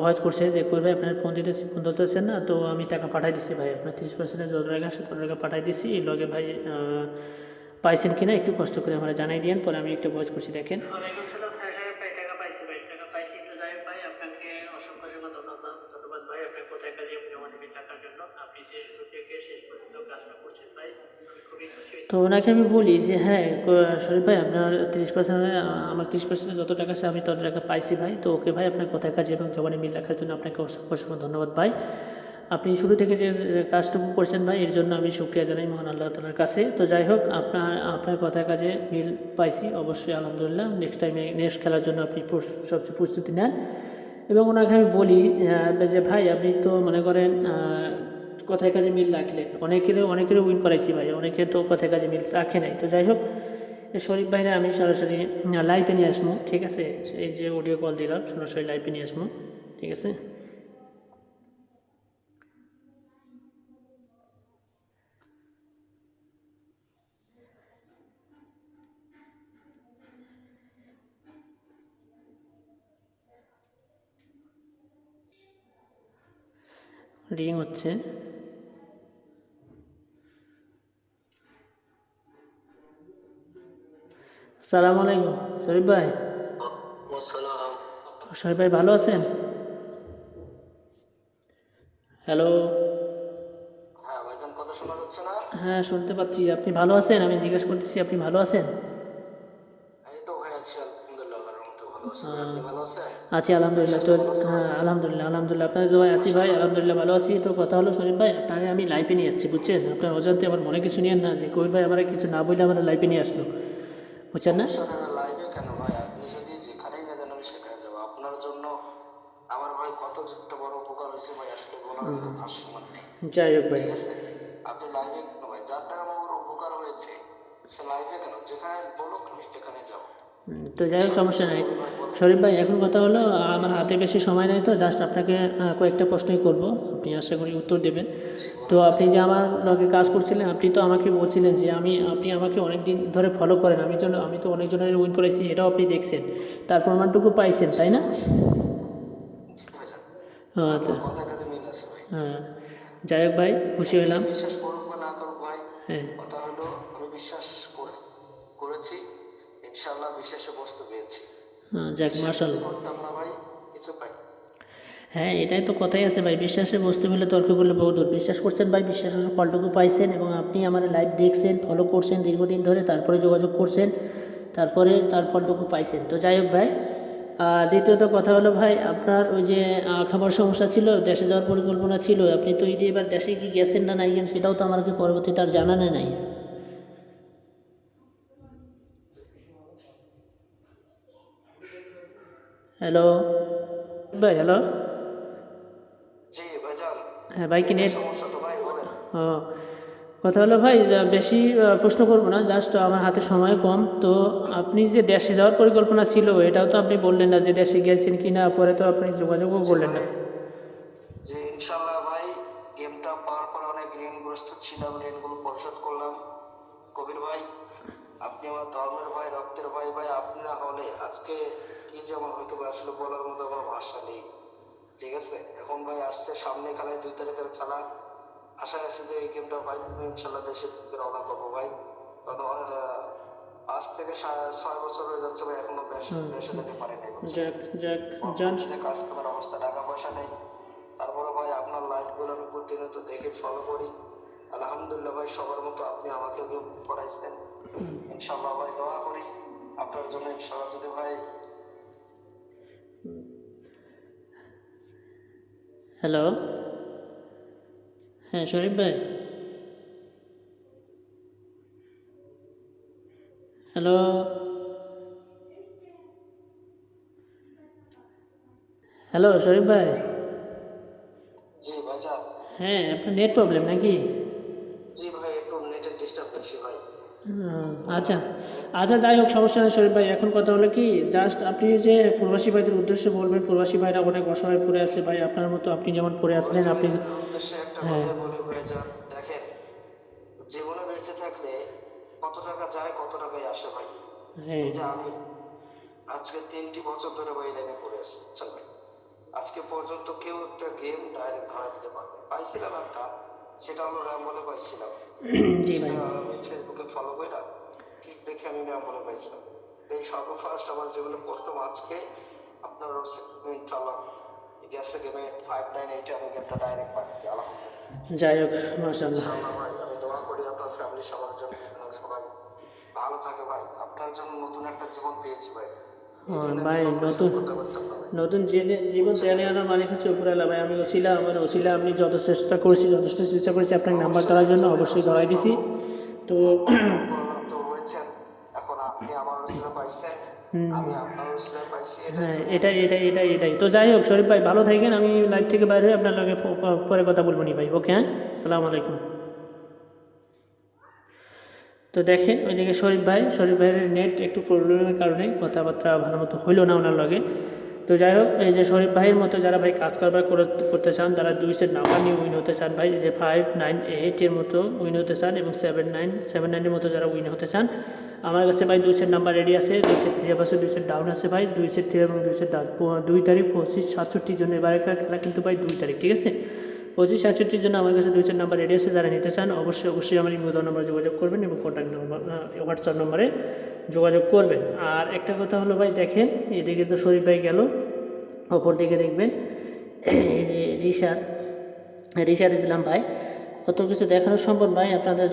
ভয়েস করছে যে কই ভাই আপনার ফোন দিতেছি, ফোন ধরতেছেন না, তো আমি টাকা পাঠাই দিচ্ছি ভাই, আপনার 30% যত টাকা আসে তত টাকা পাঠাই দিচ্ছি, এই লগে ভাই পাইছেন কিনা একটু কষ্ট করে আমরা জানাই দিন। পরে আমি একটা ভয়েস করছি দেখেন। ওয়ালাইকুম সালাম। হ্যাঁ সাহেব ভাই, টাকা পাইছি ভাই, টাকা পাইছি। তো যাই হোক ভাই, আপনাকে অসংখ্য অসংখ্য ধন্যবাদ ভাই, আপনার কোথায় কাজে মনোনিবেশ থাকার জন্য। আপনি যে শুরু থেকে শেষ পর্যন্ত কাজটা করছেন ভাই, আমি খুবই খুশি হয়েছি। তো ওনাকে আমি বলি যে হ্যাঁ শরীফ ভাই আপনার 30% আমার 30% যত টাকা আছে আমি তত টাকা পাইছি ভাই। তো ওকে ভাই আপনার কথায় কাজে এবং জবানে মিল রাখার জন্য আপনাকে অসংখ্য অসংখ্য ধন্যবাদ ভাই। আপনি শুরু থেকে যে কাজটুকু করছেন ভাই, এর জন্য আমি শুকরিয়া জানাই মহান আল্লাহ তাআলার কাছে। তো যাই হোক আপনার কথায় কাজে মিল পাইছি অবশ্যই আলহামদুলিল্লাহ। নেক্সট খেলার জন্য আপনি সবচেয়ে প্রস্তুতি নেন। এবং ওনাকে আমি বলি যে ভাই আপনি তো মনে করেন কথায় কাজে মিল রাখলেন, অনেকেরও উইন করাইছি ভাই, অনেকে তো কথায় কাজে মিল রাখে নাই। তো যাই হোক শরীফ ভাইরা আমি সরাসরি লাইভে নিয়ে আসবো, ঠিক আছে। এই যে অডিও কল দিলাম সরাসরি লাইভে নিয়ে আসবো, ঠিক আছে। রিং হচ্ছে। সালাম আলাইকুম শরীফ ভাই। শরীফ ভাই ভালো আছেন? হ্যালো। হ্যাঁ ভাইজান, কথা শোনা যাচ্ছে না? হ্যাঁ শুনতে পাচ্ছি, আপনি ভালো আছেন? আমি জিজ্ঞেস করতেছি আপনি ভালো আছেন? এই তো ভাই আছি আলহামদুলিল্লাহ, আল্লাহর রহমতে ভালো আছি। আপনি ভালো আছেন? আছি আলহামদুলিল্লাহ। তো হ্যাঁ আলহামদুলিল্লাহ আপনার দোয়ায় আছি ভাই, আলহামদুলিল্লাহ ভালো আছি। তো কথা হলো শরীফ ভাই, আপনারে আমি লাইভে নিয়ে যাচ্ছি বুঝছেন। আপনার অজান্তে আমার মনে কিছু নিয়েন না যে কবির ভাই আমার কিছু না বললে আমার লাইভে নিয়ে আসলো, বুঝছেন না? লাইভে কেন ভাই? আপনি যদি যেখানেই না যান আমি সেখানে যাবো। আপনার জন্য আমার ভাই কত একটা বড় উপকার হয়েছে ভাই, আসলে বলার মতো ভাষা সমান নেই। যাই হোক ভাই, ঠিক আছে, আপনি লাইভে কেন ভাই? যার দ্বারা আমার উপকার হয়েছে সে লাইভে কেন, যেখানে বলুক আমি সেখানে যাবো। তো যাই হোক সমস্যা নাই শরীফ ভাই। এখন কথা হলো আমার হাতে বেশি সময় নেই, তো জাস্ট আপনাকে কয়েকটা প্রশ্নই করব, আপনি আশা করি উত্তর দেবেন। তো আপনি যে আমার লগে কাজ করছিলেন, আপনি তো আমাকে বলছিলেন যে আপনি আমাকে অনেক দিন ধরে ফলো করেন, আমি তো অনেকজনের উইন করেছি, এটাও আপনি দেখছেন, তার প্রমাণটুকু পাইছেন তাই না? তো কথা কাজে মিল আছে ভাই। হ্যাঁ যাই হোক ভাই, খুশি হলাম। বিশ্বাস করুক বা না করুক ভাই, হ্যাঁ কথা হলো আমি বিশ্বাস করেছি ইনশাআল্লাহ বিশ্বাসে বস্তু পেয়েছি। যাক বিশ্বাস মাশাল্লাহ। করতাম না ভাই, কিছু পাই। হ্যাঁ, এটাই তো কথাই আছে ভাই, বিশ্বাসে বসতে মিলে তর্ক করলে বহু দূর। বিশ্বাস করছেন ভাই, বিশ্বাসের ফলটুকু পাইছেন এবং আপনি আমার লাইভ দেখছেন, ফলো করছেন দীর্ঘদিন ধরে, তারপরে যোগাযোগ করছেন, তারপরে তার ফলটুকু পাইছেন। তো যাই হোক ভাই, দ্বিতীয়ত কথা হলো ভাই, আপনার ওই যে খাবার সমস্যা ছিল, দেশে যাওয়ার পরিকল্পনা ছিল, আপনি তো ঈদে এবার দেশে কি গেছেন না নাই গেছেন সেটাও তো আমাকে পরবর্তীতে আর জানানো নাই। হ্যালো ভাই, হ্যালো। জি ভাইজান, হ্যাঁ ভাই, কি নেটের নেট? সমস্যা তো ভাই, বলেন। ও, কথা হলো ভাই, বেশি প্রশ্ন করবো না, জাস্ট আমার হাতে সময় কম। তো আপনি যে দেশে যাওয়ার পরিকল্পনা ছিল, এটাও তো আপনি বললেন না যে দেশে গিয়েছেন কি না, পরে তো আপনি যোগাযোগও জি করলেন না। ভাই, জি ইনশাআল্লাহ ভাই, গেমটা পাওয়ার পর অনেক ঋণগ্রস্ত ছিলাম, ঋণগুলো পরিশোধ করলাম। কবির ভাই, আপনি আমার ধর্মের ভাই, রক্তের ভাই। ভাই আপনি না হলে আজকে কি যেমন হয়তো ভাই, আসলে বলার মতো আমার ভাষা নেই। ঠিক আছে, এখন ভাই আসছে সামনে খেলায়, 2 তারিখের খেলা। আশা আছে যে এই গেমটা ভাই ইনশাল্লাহ দেশের দিকে রওনা করবো ভাই। কারণ আজ থেকে 6 বছর হয়ে যাচ্ছে ভাই, এখনো দেশে যেতে পারি নাই, বুঝছেন? যাক যাক, যান। বর্তমানে যে কাজ করার অবস্থা, টাকা পয়সা নেই, তারপরে ভাই আপনার লাইফ গুলো আমি প্রতিনিয়ত দেখে ফলো করি। আলহামদুলিল্লাহ ভাই, সবার মতো আপনি আমাকে গেম করাইছেন। ইনশাল্লাহ ভাই দোয়া করি আপনার জন্য, ইনশাল্লাহ যদি ভাই। হ্যালো, হ্যাঁ শরীফ ভাই, হ্যালো, হ্যালো শরীফ ভাই। জি ভাইজান। হ্যাঁ, আপনার নেট প্রবলেম নাকি? জি ভাই, একটু নেটের ডিস্টার্ব বেশি ভাই। আচ্ছা আচ্ছা, যাই হোক, সমস্যা নেই শরীফ ভাই। এখন কথা হলো কি, জাস্ট আপনি যে প্রবাসী ভাইদের উদ্দেশ্যে বলবেন, প্রবাসী ভাইরা অনেক অসহায় পড়ে আছে ভাই, আপনার মতো আপনি যেমন পড়ে আসলেন আপনি। ভাইয়ের উদ্দেশ্যে একটা হ্যাঁ কথা বলি ভাইজান, দেখেন, জীবনে বেঁচে থাকলে কত টাকা যায়, কত টাকাই আসে ভাই। হ্যাঁ এই যে আমি আজকে 3টি বছর ধরে ভাই লাইনে পড়ে আছি, বুঝছেন ভাই? আজকে পর্যন্ত কেউ একটা গেম ডাইরেক্ট ধরা দিতে পারবে। পাইছিলাম একটা, সেটা হলো র্যাম্বলে পাইছিলাম। জি ভাই। সেটা আমি ফেসবুকে ফলো করে না, ঠিক দেখে আমি র্যাম্বলে পাইছিলাম। এই সর্বফার্স্ট আমার জীবনে প্রথম আজকে আপনার ইনশাল্লাহ গেছে গেমে 598 আমি গেমটা ডাইরেক্ট পাচ্ছি, আলহামদুলিল্লাহ। যাই হোক, মাশাআল্লাহ। ইনশাল্লাহ ভাই, আমি দোয়া করি আপনার ফ্যামিলি সবার জন্য যেন সবাই ভালো থাকে ভাই। আপনার জন্য নতুন একটা জীবন পেয়েছি ভাই। এই জন্য আমি ভাই, কখনো নতুন করতে পারতাম না ভাই। নতুন জীবন দেয়ালে আনার মালিক হচ্ছে উপরওয়ালা ভাই। আমি ওসিলা, আমার ওসিলা, আমি যত চেষ্টা করেছি আপনার নাম্বার ধরার জন্য, অবশ্যই ধরাই দিছি। তো বললাম তো হয়েছেন, এখন আপনি আমার রসিলা পাইছেন, আমি আপনার রসিলা পাইছি, হ্যাঁ, এটাই। তো যাই হোক শরীফ ভাই, ভালো থাকেন। আমি লাইভ থেকে বাইরে হয়ে আপনার লগে পরে কথা বলবো নি ভাই। ওকে, হ্যাঁ, সালাম আলাইকুম। তো দেখেন ওইদিকে শরীফ ভাইয়ের নেট একটু প্রবলেমের কারণে কথাবার্তা ভালো মতো হইলো না ওনার লগে। তো যাই হোক, এই যে শরীফ ভাইয়ের মতো যারা ভাই কাজ কারবার করতে চান, তারা 2 সেট নাম্বার নিয়ে উইন হতে চান ভাই, যে 598 এর মতো উইন হতে চান এবং 79 মতো যারা উইন হতে চান, আমার কাছে ভাই 2 সেট নাম্বার রেডি আছে। 2 সেট 3 আছে, 2 সেট ডাউন আছে ভাই। 2 সেট 3 এবং 2 সেট ডাউন 2 তারিখ 25-67 জন্য এবারকার খেলা কিন্তু ভাই 2 তারিখ, ঠিক আছে? 25-67 জন্য আমার কাছে 2 সেট নাম্বার রেডি আছে। যারা নিতে চান অবশ্যই আমার ইমো নম্বরে যোগাযোগ করবেন এবং কন্ট্যাক্ট নম্বর হোয়াটসঅ্যাপ নম্বরে যোগাযোগ করবেন। আর একটা কথা হলো ভাই, দেখেন এদিকে তো শরীফ ভাই গেল, অপর দিকে দেখবেন এই যে রিশাদ ইসলাম ভাই। কত কিছু দেখানো সম্ভব ভাই, আপনাদের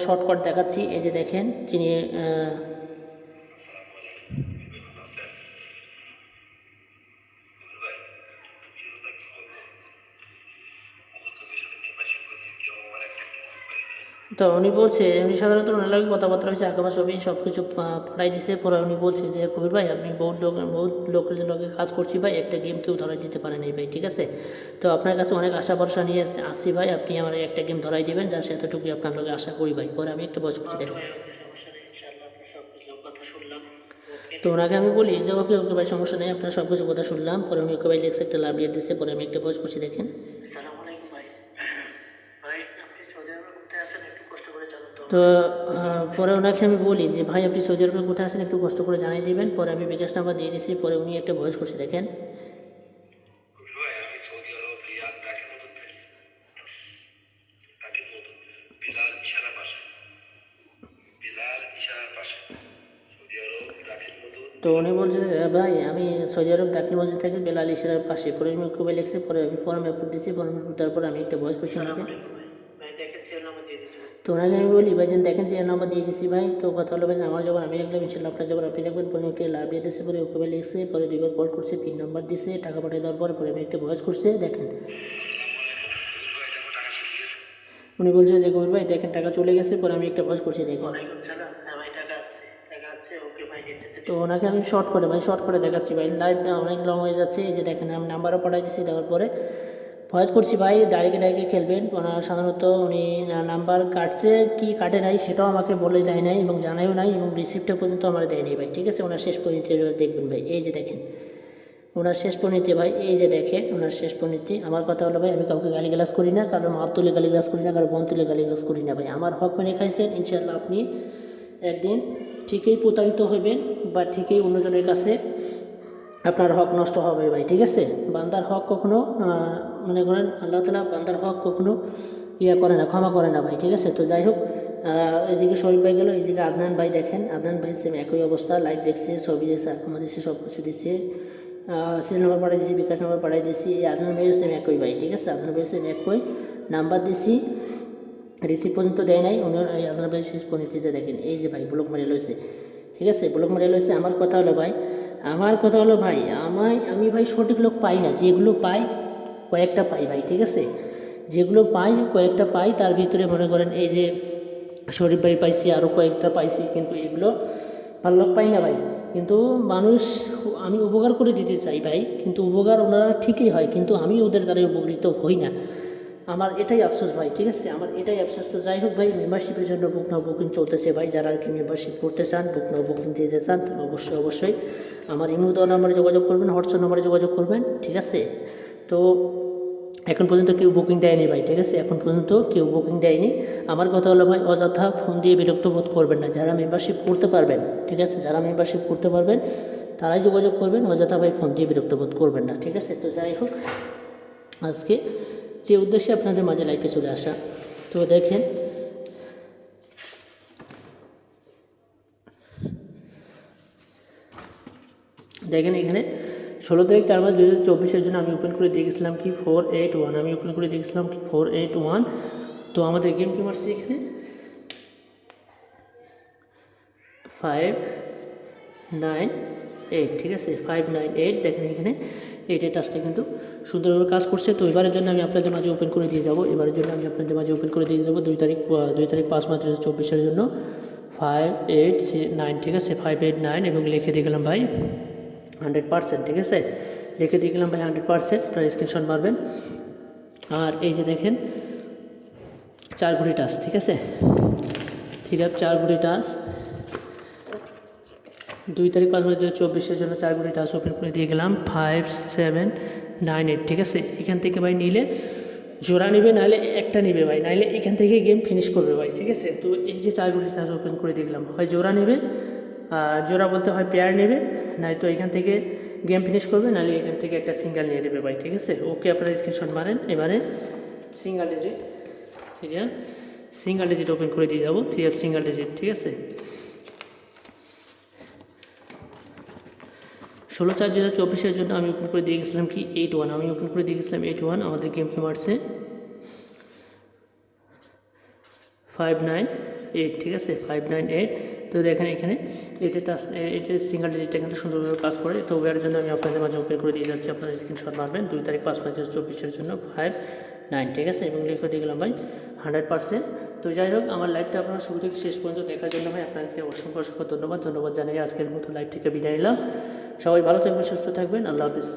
শর্টকাট দেখাচ্ছি। এই যে দেখেন, যিনি আসসালামু আলাইকুম, ভালো আছেন? কবির ভাই, একটু বিরোধা কি বলবো, বহুত লোকের সাথে মেম্বারশিপ করেছি, কেউ আমার একটা গেম পাই নাই। তো উনি সাধারণত ওনার লাগে কথাবার্তা হয়েছে, আঁকাবা ছবি সব কিছু পাঠাই দিছে। পরে উনি বলছে যে কবির ভাই, আপনি বহুত লোকের লগে কাজ করছি ভাই, একটা গেম কেউ ধরাই দিতে পারে নাই ভাই, ঠিক আছে? তো আপনার কাছে অনেক আশা ভরসা নিয়ে আসছি ভাই, আপনি আমার একটা গেম ধরাই দিবেন, যার এতটুকুই আপনার লগে আশা করি ভাই। পরে আমি একটা বয়স করছি, দেখেন। ভাই ওকে, সমস্যা নেই, ইনশাআল্লাহ আপনার সব কিছু কথা শুনলাম। ওকে, তো ওনাকে আমি বলি যে ওকে ভাই, সমস্যা নেই, আপনার সব কিছু কথা শুনলাম। পরে উনি ওকে ভাই লেখছে, একটা লাভ লিয়ে দিচ্ছে। পরে আমি একটা বয়স করছি, দেখেন। আসসালামু আলাইকুম ভাই। ভাই আপনি সৌদি আরবে কোথায় আছেন, একটু কষ্ট করে জানান তো। তো পরে ওনাকে আমি বলি যে ভাই, আপনি সৌদি আরবে কোথায় আছেন, একটু কষ্ট করে জানিয়ে দিবেন। পরে আমি বিকাশ নাম্বার দিয়ে দিচ্ছি। পরে উনি একটা ভয়েস করছে, দেখেন। কবির ভাই, আমি সৌদি আরব রিয়াদ তাকের মতো থাকি, তাকের মতো বিলাল ইশারার পাশে, সৌদি আরব তো উনি বলছে ভাই আমি সৌদি আরব ডাকি মসজিদ থাকি বেলাল ইশরার পাশে, পরে আমি খুবই লিখছি, পরে আমি ফর্ম অ্যাপ্রুভ দিয়েছি, ফর্ম অ্যাপ্রুভ দেওয়ার পরে আমি একটা ভয়েস কোশ্চেন লিখে তো ওনাকে আমি বলি ভাই যেন দেখেন যে নাম্বার দিয়ে দিছি ভাই। তো কথা হলো ভাই যে আমার যখন আমি লিখলাম ইনশাল্লাহ আপনার যখন আপনি লিখবেন, পরে একটি লাভ দিয়ে দিয়েছে, পরে ওকে লিখছে, পরে 2বার কল করছে, পিন নাম্বার দিছে, টাকা পাঠিয়ে দেওয়ার পরে আমি একটা ভয়েস করছে দেখেন। উনি বলছে যে কবির ভাই দেখেন টাকা চলে গেছে, পরে আমি একটা ভয়েস করছি দেখুন। তো ওনাকে আমি শর্ট করে দেখাচ্ছি ভাই, লাইভ অনেক লং হয়ে যাচ্ছে। এই যে দেখেন আমি নাম্বারও পাঠাই দিচ্ছি, দেওয়ার পরে ভয়েস করছি ভাই। ডাইরেক্টে খেলবেন, ওনার সাধারণত উনি নাম্বার কাটছে কি কাটে নাই সেটাও আমাকে বলে দেয় নাই এবং জানায়ও নাই এবং রিসিপ্টটা পর্যন্ত আমার দেয়নি ভাই, ঠিক আছে। ওনার শেষ পরিণতি দেখবেন ভাই, এই যে দেখেন ওনার শেষ পরিণতি ভাই, এই যে দেখেন ওনার শেষ পরিণতি। আমার কথা হলো ভাই আমি কাউকে গালিগালাজ করি না, কারো মা তুলে গালিগালাজ করি না, কারো বোন তুলে গালিগালাজ করি না ভাই। আমার হক মেনে খাইছেন, ইনশাল্লাহ আপনি একদিন ঠিকই প্রতারিত হইবেন বা ঠিকই অন্যজনের কাছে আপনার হক নষ্ট হবে ভাই, ঠিক আছে। বান্দার হক কখনো মনে করেন আল্লাহ তাআলা বান্দার হক কখনো করে না, ক্ষমা করে না ভাই, ঠিক আছে। তো যাই হোক এদিকে শরীফ ভাই গেল, এইদিকে আদনান ভাই দেখেন, আদনান ভাই সেম একই অবস্থা, লাইভ দেখছে, ছবি দেখছে, আকমা দিচ্ছে, সব কিছু দিচ্ছে, সিরিয়াল নাম্বার পাঠাই দিচ্ছি, বিকাশ নাম্বার পাঠাই দিচ্ছি। এই আদনান ভাইয়ের সেম একই ভাই, ঠিক আছে। আদনান ভাইয়ের সেম একই নাম্বার দিচ্ছি, রিসিভ পর্যন্ত দেয় নাই। উনি আদনান ভাইয়ের শেষ পরিণতিতে দেখেন, এই যে ভাই ব্লক মারিয়ে লইছে, ঠিক আছে, ব্লক মারিয়ে লইছে। আমার কথা হলো ভাই আমি ভাই সঠিক লোক পাই না, যেগুলো পাই কয়েকটা পাই ভাই, ঠিক আছে। যেগুলো পাই কয়েকটা পাই, তার ভিতরে মনে করেন এই যে শরীফ ভাই পাইছি, আরও কয়েকটা পাইছি, কিন্তু এগুলো ভালো লোক পাই না ভাই। কিন্তু মানুষ আমি উপকার করে দিতে চাই ভাই, কিন্তু উপকার ওনারা ঠিকই হয়, কিন্তু আমি ওদের দ্বারা উপকৃত হই না। আমার এটাই আফসোস ভাই, ঠিক আছে, আমার এটাই আফসোস। তো যাই হোক ভাই, মেম্বারশিপের জন্য বুক নাও বুকিং চলতেছে ভাই। যারা আর কি মেম্বারশিপ করতে চান, বুক নাও বুকিং দিতে চান, অবশ্যই আমার ইমো দেওয়া নাম্বারে যোগাযোগ করবেন, হোয়াটসঅ্যাপ নাম্বারে যোগাযোগ করবেন, ঠিক আছে। তো এখন পর্যন্ত কেউ বুকিং দেয়নি ভাই, ঠিক আছে, এখন পর্যন্ত কেউ বুকিং দেয়নি। আমার কথা হলো ভাই অযথা ফোন দিয়ে বিরক্ত বোধ করবেন না। যারা মেম্বারশিপ করতে পারবেন, ঠিক আছে, যারা মেম্বারশিপ করতে পারবেন তারাই যোগাযোগ করবেন, অযথা ভাই ফোন দিয়ে বিরক্ত বোধ করবেন না, ঠিক আছে। তো যাই হোক আজকে যে উদ্দেশ্যে আপনাদের মাঝে লাইফে চলে আসা, তো দেখেন এখানে 16 তারিখ 4 মাস 2024 জন্য আমি ওপেন করে দিয়ে গেছিলাম কি 481, আমি ওপেন করে দিয়ে গেছিলাম কি 481। তো আমাদের গেম কি মারছি এখানে 598, ঠিক আছে, 598 দেখেন এখানে এইটাই টাচটা কিন্তু সুন্দরভাবে কাজ করছে। তো এবারের জন্য আমি আপনাদের মাঝে ওপেন করে দিয়ে যাব, 2 তারিখ 5 মাস 2024 জন্য 589, ঠিক আছে, 589 এবং লিখে দিয়ে গেলাম ভাই 100%, ঠিক আছে, লিখে দিয়ে গেলাম ভাই 100%। আপনারা স্ক্রিনশট মারবেন। আর এই যে দেখেন 4 ঘড়ি টাচ, ঠিক আছে, 4 ঘড়ি টাচ 2 তারিখ 5 মাস 2024 জন্য 4 ঘড়ি টাচ ওপেন করে দিয়ে গেলাম 5798, ঠিক আছে। এখান থেকে ভাই নিলে জোড়া নিবে, নাহলে একটা নিবে ভাই, নাহলে এখান থেকে গেম ফিনিশ করবে ভাই, ঠিক আছে। তো এই যে 4 ঘড়ি টাচ ওপেন করে দিয়ে গেলাম, হয় জোড়া নেবে, জোড়া বলতে হয় পেয়ার নেবে, নয়তো এখান থেকে গেম ফিনিশ করবে, নাহলে এখান থেকে একটা সিঙ্গেল নিয়ে নেবে ভাই, ঠিক আছে। ওকে আপনারা স্ক্রিনশট মারেন। এবারে সিঙ্গেল ডিজিট, ঠিক আছে, সিঙ্গেল ডিজিট ওপেন করে দিয়ে যাবো, 3F সিঙ্গেল ডিজিট, ঠিক আছে। 16/4/2024 জন্য আমি ওপেন করে দিয়ে গেছিলাম কি 81, আমি ওপেন করে দিয়ে গেছিলাম 81। আমাদের গেম কি মারছে 598, ঠিক আছে, 598। তো দেখেন এখানে এটা সিঙ্গেল ডিজিটটা কিন্তু সুন্দরভাবে কাজ করে। তো এর জন্য আমি আপনাদের মাঝে ওপেন করে দিয়ে যাচ্ছি, আপনারা স্ক্রিনশট মারবেন। 2 তারিখ 5 মাস 2024 জন্য 59, ঠিক আছে, এবং লিখে দিয়ে গেলাম ভাই 100%। তো যাই হোক আমার লাইভটা আপনারা শুরু থেকে শেষ পর্যন্ত দেখার জন্য ভাই আপনাদেরকে অসংখ্য ধন্যবাদ জানিয়ে আজকের মতো লাইভ থেকে বিদায় নিলাম। সবাই ভালো থাকবেন, সুস্থ থাকবেন, আল্লাহ হাফিজ।